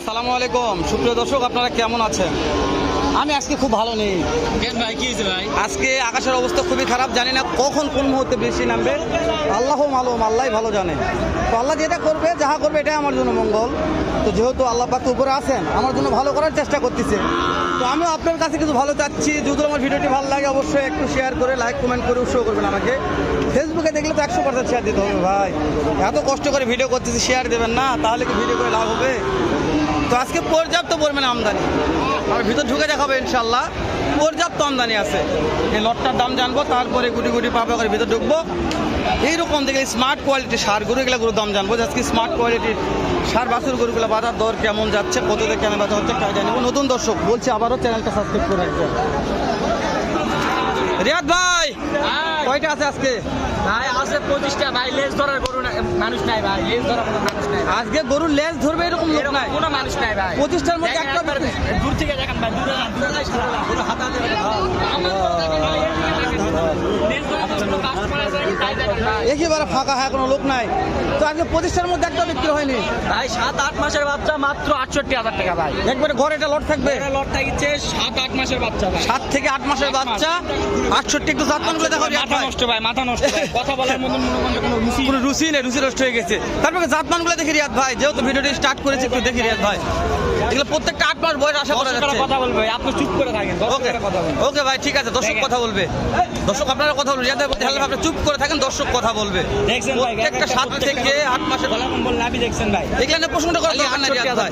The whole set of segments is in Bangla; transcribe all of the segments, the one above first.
আসসালামু আলাইকুম সুপ্রিয় দর্শক, আপনারা কেমন আছেন? আমি আজকে খুব ভালো নেই। কেন ভাই, কি হয়েছে ভাই? আজকে আকাশের অবস্থা খুবই খারাপ, জানি না কখন কোন মুহূর্তে বৃষ্টি নামবে। আল্লাহ মালুম, আল্লাহ ভালো জানে। তো আল্লাহ যেটা করবে, যাহা করবে, এটাই আমার জন্য মঙ্গল। তো যেহেতু আল্লাহ পাক উপরে আছেন, আমার জন্য ভালো করার চেষ্টা করতেছে। তো আমিও আপনার কাছে কিছু ভালো চাচ্ছি। যদি আমার ভিডিওটি ভালো লাগে অবশ্যই একটু শেয়ার করে, লাইক কমেন্ট করে উৎসাহ করবেন আমাকে। ফেসবুকে দেখলে তো 100% শেয়ার দিতে হবে ভাই। এত কষ্ট করে ভিডিও করতেছি, শেয়ার দেবেন না তাহলে কি ভিডিও করে লাভ হবে? তো আজকে পর্যাপ্ত পরিমাণে আমদানি, আমার ভিতর ঢুকে দেখাবো ইনশাল্লাহ। পর্যাপ্ত আমদানি আছে। এই লটটার দাম জানবো, তারপরে গুটি গুটি পাপা করে ভিতর ঢুকবো। এইরকম দেখে স্মার্ট কোয়ালিটির সার গরু, এগুলোর দাম জানবো। আজকে স্মার্ট কোয়ালিটির সার বাছুর গরুগুলো বাজার দর কেমন যাচ্ছে, কত থেকে কেমন বাজার হচ্ছে তাই জানবো। নতুন দর্শক বলছি আবারও চ্যানেলটা সাবস্ক্রাইব করে রাখবেন। রিয়াদ ভাই কয়টা আছে আজকে? ভাই আছে 25টা ভাই। লেজ ধরার গরু মানুষ নাই ভাই, লেজ ধরার কোনো মানুষ নাই। আজকে গরুর লেজ ধরবে এরকম লোক নাই, কোনো মানুষ নাই ভাই। 25টার মধ্যে একটা দূর থেকে দেখেন ভাই, দূরে হাতা দেবে। একেবারে ফাঁকা, হ্যাঁ কোনো লোক নাই। তো আজকে 25টার মধ্যে একটা বিক্রি হয়নি ভাই। 7-8 মাসের বাচ্চা মাত্র 68,000 টাকা ভাই। একবারে ঘরে একটা লট থাকবে। লট থাকছে 7-8 মাসের বাচ্চা ভাই। 7 থেকে 8 মাসের বাচ্চা 68। একটু জাতমানগুলো দেখো। মাথা নষ্ট ভাই, মাথা নষ্ট ভাই। কথা বলার মতন কোনো রুচি নেই, রুচি নষ্ট হয়ে গেছে। তারপরে জাতমানগুলো দেখি রিয়াদ ভাই, যেহেতু ভিডিওটি স্টার্ট করেছি একটু দেখি রিয়াদ ভাই। এগুলো প্রত্যেকটা 8 মাস বয়স আশা করা যাচ্ছে। কথা বলবে আপনি চুপ করে থাকেন। ওকে ওকে ভাই, ঠিক আছে। দর্শক কথা বলবে, দর্শক আপনারা কথা বলবেন। রিয়াদ ভাই বলতে হলে আপনি চুপ করে থাকেন, দর্শক কথা বলবে। দেখছেন ভাই, প্রত্যেকটা 7 থেকে 8 মাসের গলা কম্বল নাভি দেখছেন ভাই। এগুলো নিয়ে প্রশ্নটা করার দরকার নাই রিয়াদ ভাই।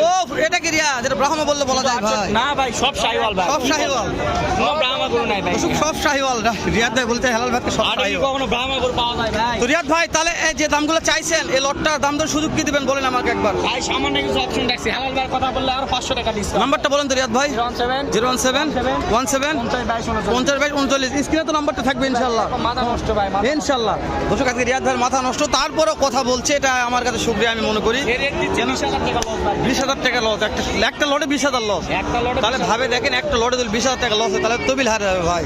ও এটা কি রিয়াদ, যেটা ব্রাহ্মা বললে বলা যায় ভাই? না ভাই, সব শাহিওয়াল ভাই। সব শাহিওয়াল, কোনো ব্রাহ্মা গরু নাই ভাই। সব শাহিওয়াল। রিয়াদ ভাই বলতে হেলাল ভাই সব আর শাহিওয়াল। কখনো ব্রাহ্মা গরু পাওয়া যায় ভাই? তো রিয়াদ ভাই তাহলে এই যে দামগুলো চাইছেন, এই লটটার দাম দর সুযোগ কি দিবেন বলেন আমাকে একবার। ভাই সামান্য কিছু অপশন রাখছি। হালাল ভাই কথা বললে আর 500 টাকা ডিসকাউন্ট। নাম্বারটা বলেন তো রিয়াদ ভাই। 017 017 50 স্ক্রিনে তো নাম্বারটা থাকবে ইনশাআল্লাহ। মাথা নষ্ট ভাই, মাথা ইনশাআল্লাহ। দর্শক আজকে রিয়াদ ভাইয়ের মাথা নষ্ট, তারপরেও কথা বলছে, এটা আমার কাছে শুকরিয়া আমি মনে করি। এর রেট দিচ্ছে 20,000 টাকা লস ভাই। 20,000 টাকা লস, একটা লটে 20,000 লস। একটা লটে তাহলে ভাবে দেখেন, একটা লটে যদি 20,000 টাকা লস হয় তাহলে তবিল হারে যাবে ভাই।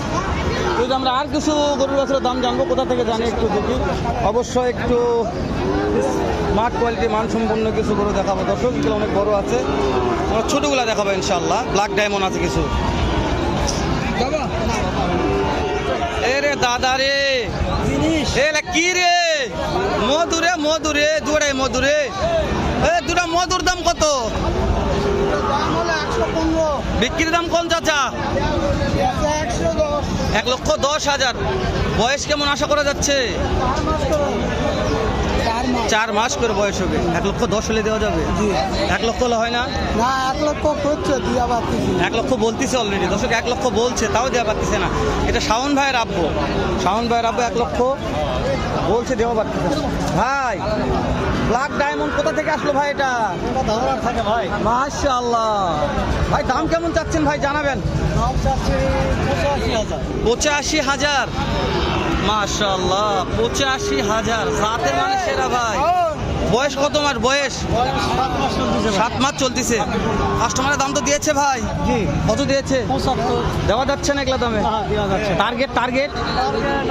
যদি আমরা আর কিছু গরুর বাছুরের দাম জানবো, কোথা থেকে জানি একটু দেখি। অবশ্যই একটু স্মার্ট কোয়ালিটি মানসম্পন্ন কিছু গরু দেখাবো দর্শক। এগুলো অনেক বড় আছে, আমরা ছোটোগুলো দেখাবো ইনশাল্লাহ। ব্ল্যাক ডায়মন্ড আছে কিছু। এরে দাদা রে, এলা কি রে? মধুরে মধুরে দুটাই মধুরে। দুটা মধুর দাম কত? বিক্রির দাম কোন চাচা? 1,10,000। বয়স কেমন আশা করা যাচ্ছে? 4 মাস করে বয়স হবে। 1,10,000 হলে দেওয়া যাবে? 1 লক্ষ হলে হয় না? 1 লক্ষ করছে, দিয়া পাচ্ছি। 1 লক্ষ বলতেছে অলরেডি দর্শক, 1 লক্ষ বলছে, তাও দেওয়া পারতেছে না। এটা শাওন ভাইয়ের আব্বু, শাওন ভাইয়ের আব্বু 1 লক্ষ বলছে, দেওয়া পারতেছে না ভাই। ব্ল্যাক ডায়মন্ড কোথা থেকে আসলো ভাই? এটা ধারণা থাকে ভাই। মাশাআল্লাহ ভাই, দাম কেমন চাচ্ছেন ভাই জানাবেন? দাম চাচ্ছি 85,000। 85,000। মাশাআল্লাহ 85,000। জাতের মানে সেরা ভাই। বয়স কত মাস? বয়স 7 মাস চলতেছে। কাস্টমারের দাম তো দিয়েছে ভাই? জি। কত দিয়েছে? 75। দেওয়া যাচ্ছে না এগুলা দামে? দেওয়া যাচ্ছে। টার্গেট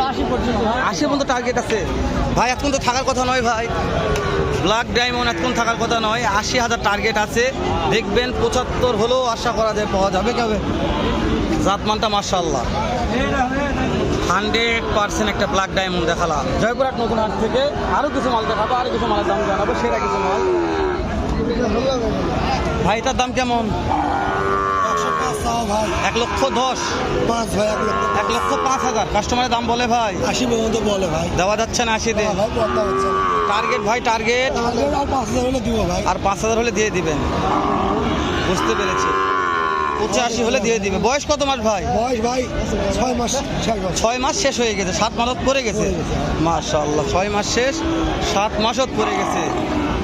80 পর্যন্ত। 80 পর্যন্ত টার্গেট আছে ভাই। এখন তো থাকার কথা নয় ভাই, ব্ল্যাক ডায়মন্ড এখন থাকার কথা নয়। 80,000 টার্গেট আছে। দেখবেন 75 হলেও আশা করা যায় পাওয়া যাবে। কবে জাতমানটা মাশাআল্লাহ 100% একটা ব্ল্যাক ডায়মন্ড দেখালাম জয়পুরহাট নতুন হাট থেকে। আরও কিছু মাল দেখাবো, আরও কিছু মালের দাম জানাবো, সেরা কিছু মাল। ভাই এটার দাম কেমন? 1,10,000। 5 ভাই, 1 লক্ষ। 1,05,000 কাস্টমারের দাম বলে ভাই। 80 পর্যন্ত বলে ভাই। দেওয়া যাচ্ছে না 80 দিন। ভাই কথা হচ্ছে। টার্গেট ভাই, টার্গেট আর 5,000 হলে দিব ভাই। আর 5,000 হলে দিয়ে দিবেন। বুঝতে পেরেছি। 85 হলে দিয়ে দিবে। বয়স কত মাস ভাই? বয়স ভাই 6 মাস শেষ। 6 মাস শেষ হয়ে গেছে, 7 মাসত পড়ে গেছে। মাশাআল্লাহ 6 মাস শেষ, 7 মাসত পড়ে গেছে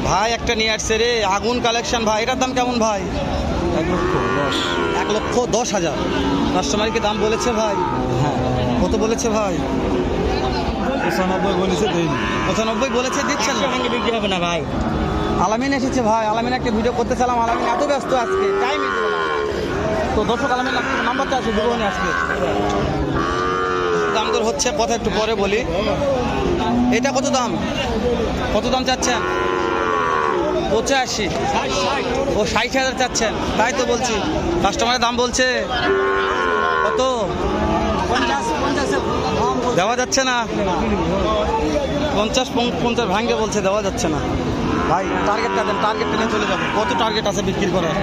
ভাই। একটা নিয়ে আসছে রে, আগুন কালেকশন ভাই। এটার দাম কেমন ভাই? 1,10,000। কাস্টমারকে দাম বলেছে ভাই? হ্যাঁ। কত বলেছে ভাই? 95 বলেছে দেইনি। 95 বলেছে, দিচ্ছেন না? বিক্রি হবে না ভাই। আলামিন এসেছে ভাই, আলামিন একটা ভিডিও করতে চালাম, আলামিন এত ব্যস্ত আজকে, টাইমই দিল না। তো দর্শক আলামিন নাম্বারটা আছে, দেবো না আজকে। দাম দর হচ্ছে, কথা একটু পরে বলি। এটা কত দাম? কত দাম চাচ্ছেন? 85 ও 60,000 চাচ্ছেন, তাই তো বলছি। কাস্টমারের দাম বলছে কত? দেওয়া যাচ্ছে না। 50 ভাঙ্গে বলছে, দেওয়া যাচ্ছে না ভাই। টার্গেটটা দেন, টার্গেটটা নিয়ে চলে যাবো। কত টার্গেট আছে বিক্রি করার?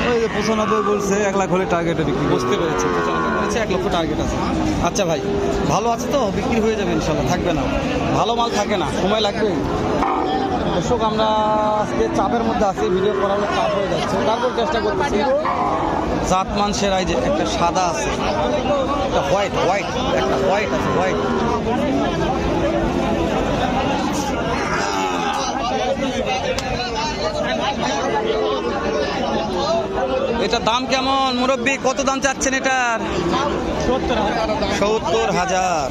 ওই যে 95 বলছে, 1 লাখ হলে টার্গেটে বিক্রি করবে। বুঝতে পেরেছি, 95 বলেছে, 1 লক্ষ টার্গেট আছে। আচ্ছা ভাই, ভালো আছে তো? বিক্রি হয়ে যাবে ইনশাল্লাহ, থাকবে না, ভালো মাল থাকে না, সময় লাগবে। দর্শক, আমরা আজকে চাপের মধ্যে আছি, ভিডিও করানোর চাপ হয়ে যাচ্ছে, তারপর চেষ্টা করতেছি। জাতমান সেরাই যে একটা সাদা আছে, একটা হোয়াইট একটা হোয়াইট আছে, হোয়াইট। এটার দাম কেমন মুরব্বী? কত দাম চাচ্ছেন এটার? 70,000।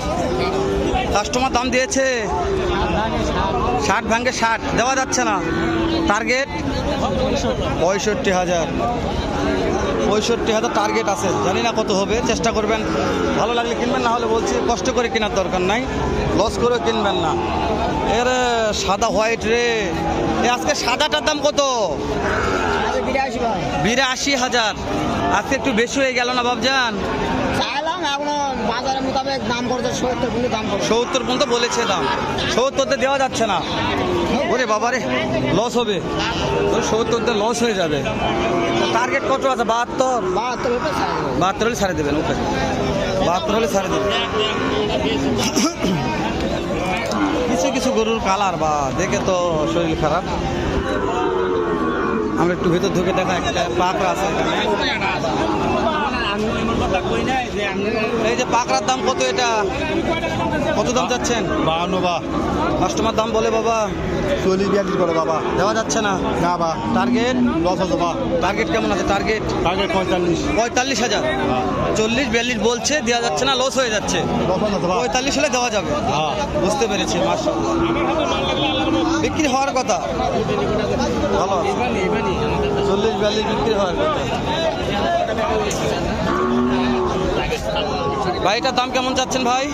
কাস্টমার দাম দিয়েছে 60 ভাঙ্গে 60, দেওয়া যাচ্ছে না। টার্গেট 65,000। 65,000 টার্গেট আছে, জানি না কত হবে, চেষ্টা করবেন। ভালো লাগলে কিনবেন, না হলে বলছি কষ্ট করে কেনার দরকার নাই, লস করে কিনবেন না। এর সাদা হোয়াইট রে, আজকে সাদাটার দাম কত? 82,000। আজকে একটু বেশি হয়ে গেল না বাবজান? বাজারের মোতাবেক দাম করছে 70 দাম করছে। 70 পর্যন্ত বলেছে দাম, 70 দেওয়া যাচ্ছে না। ওরে বাবারে, লস হবে, 70 লস হয়ে যাবে। টার্গেট কত আছে? 72 হলে ছাড়ে দেবেন। ওকে, 72 হলে ছাড়ে দেবেন। কিছু কিছু গরুর কালার বা দেখে তো শরীর খারাপ। আমরা একটু ভেতর ঢুকে দেখা, একটা পাকড়া আছে এখানে। এই যে পাকড়ার দাম কত? এটা কত দাম চাচ্ছেন? 52 বা কাস্টমার দাম বলে বাবা 40-42 করে বাবা। দেওয়া যাচ্ছে না। না বা টার্গেট লস আছে বা। টার্গেট কেমন আছে? Target target 45। 45,000। 40-42 বলছে, দেওয়া যাচ্ছে না, লস হয়ে যাচ্ছে। লস আছে বা। 45 হলে দেওয়া যাবে। হ্যাঁ। বুঝতে পেরেছি, মাশাআল্লাহ। বিক্রি হওয়ার কথা, ভালো আছে। 40-42 বিক্রি হওয়ার কথা। ভাই এটার দাম কেমন চাচ্ছেন ভাই?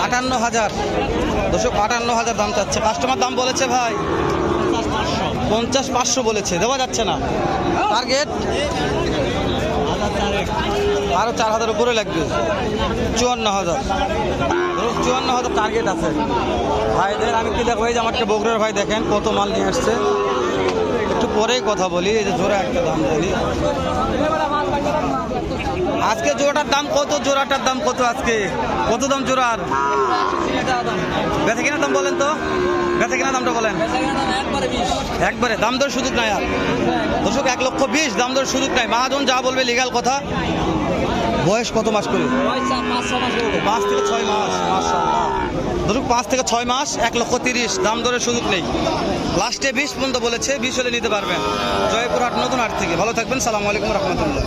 58,000। দর্শক, 58,000 দাম চাচ্ছে। কাস্টমার দাম বলেছে ভাই 50-500 বলেছে, দেওয়া যাচ্ছে না। টার্গেট আরো 4,000 উপরে লাগবে, 54,000। 54,000 টার্গেট আছে ভাইদের। আমি কি দেখবো, এই যে আমার একটা বগুড়ার ভাই, দেখেন কত মাল নিয়ে আসছে। একটু পরেই কথা বলি, এই যে জোড়া একটা দাম বলি। আজকে জোড়াটার দাম কত? জোড়াটার দাম কত আজকে? কত দাম জোড়ার? বেচা কেনার দাম বলেন তো, বেচা কেনার দামটা বলেন। একবারে দাম দর সুযোগ নাই আর। দর্শক, 1,20,000 দাম দর সুযোগ নাই। মহাজন যা বলবে লিগাল কথা। বয়স কত মাস করে? 5 থেকে 6 মাস। মাশাআল্লাহ। ধরুক 5 থেকে 6 মাস, 1,30,000 দাম দরের সুযোগ নেই। লাস্টে 20 পর্যন্ত বলেছে, 20 হলে নিতে পারবেন। জয়পুরহাট নতুন হাট থেকে। ভালো থাকবেন, সালামু আলাইকুম রহমতুল্লাহ।